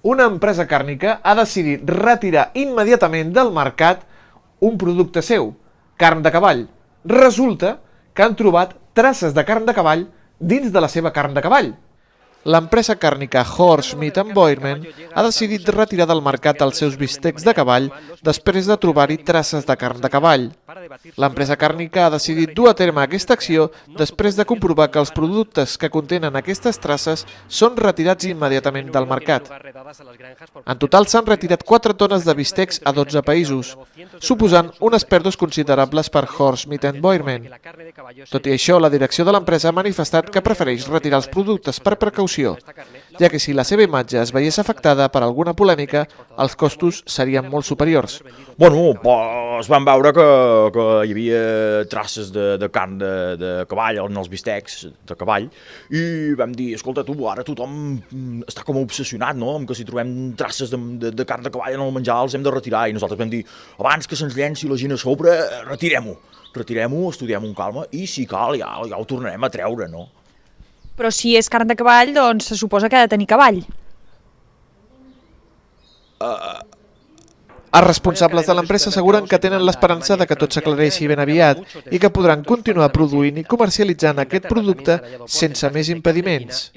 Una empresa càrnica ha decidit retirar immediatament del mercat un producte seu, carn de cavall. Resulta que han trobat traces de carn de cavall dins de la seva carn de cavall. L'empresa càrnica Horse Meat and Boirman ha decidit retirar del mercat els seus bistecs de cavall després de trobar-hi traces de carn de cavall. L'empresa càrnica ha decidit dur a terme aquesta acció després de comprovar que els productes que contenen aquestes traces són retirats immediatament del mercat. En total s'han retirat 4 tones de bistecs a 12 països, suposant unes pèrdues considerables per Horse Meat and Boirman. Tot i això, la direcció de l'empresa ha manifestat que prefereix retirar els productes per precaució, ja que si la seva imatge es veiés afectada per alguna polèmica, els costos serien molt superiors. Bueno, pues vam veure que hi havia traces de carn de cavall en els bistecs de cavall i vam dir, escolta tu, ara tothom està com obsessionat, no?, amb que si trobem traces de carn de cavall en el menjar els hem de retirar, i nosaltres vam dir, abans que se'ns llenci la gent a sobre, retirem-ho, estudiem-ho amb calma i si cal ja ho tornarem a treure, no? Però si és carn de cavall, doncs se suposa que ha de tenir cavall. Els responsables de l'empresa asseguren que tenen l'esperança de que tot s'aclareixi ben aviat i que podran continuar produint i comercialitzant aquest producte sense més impediments.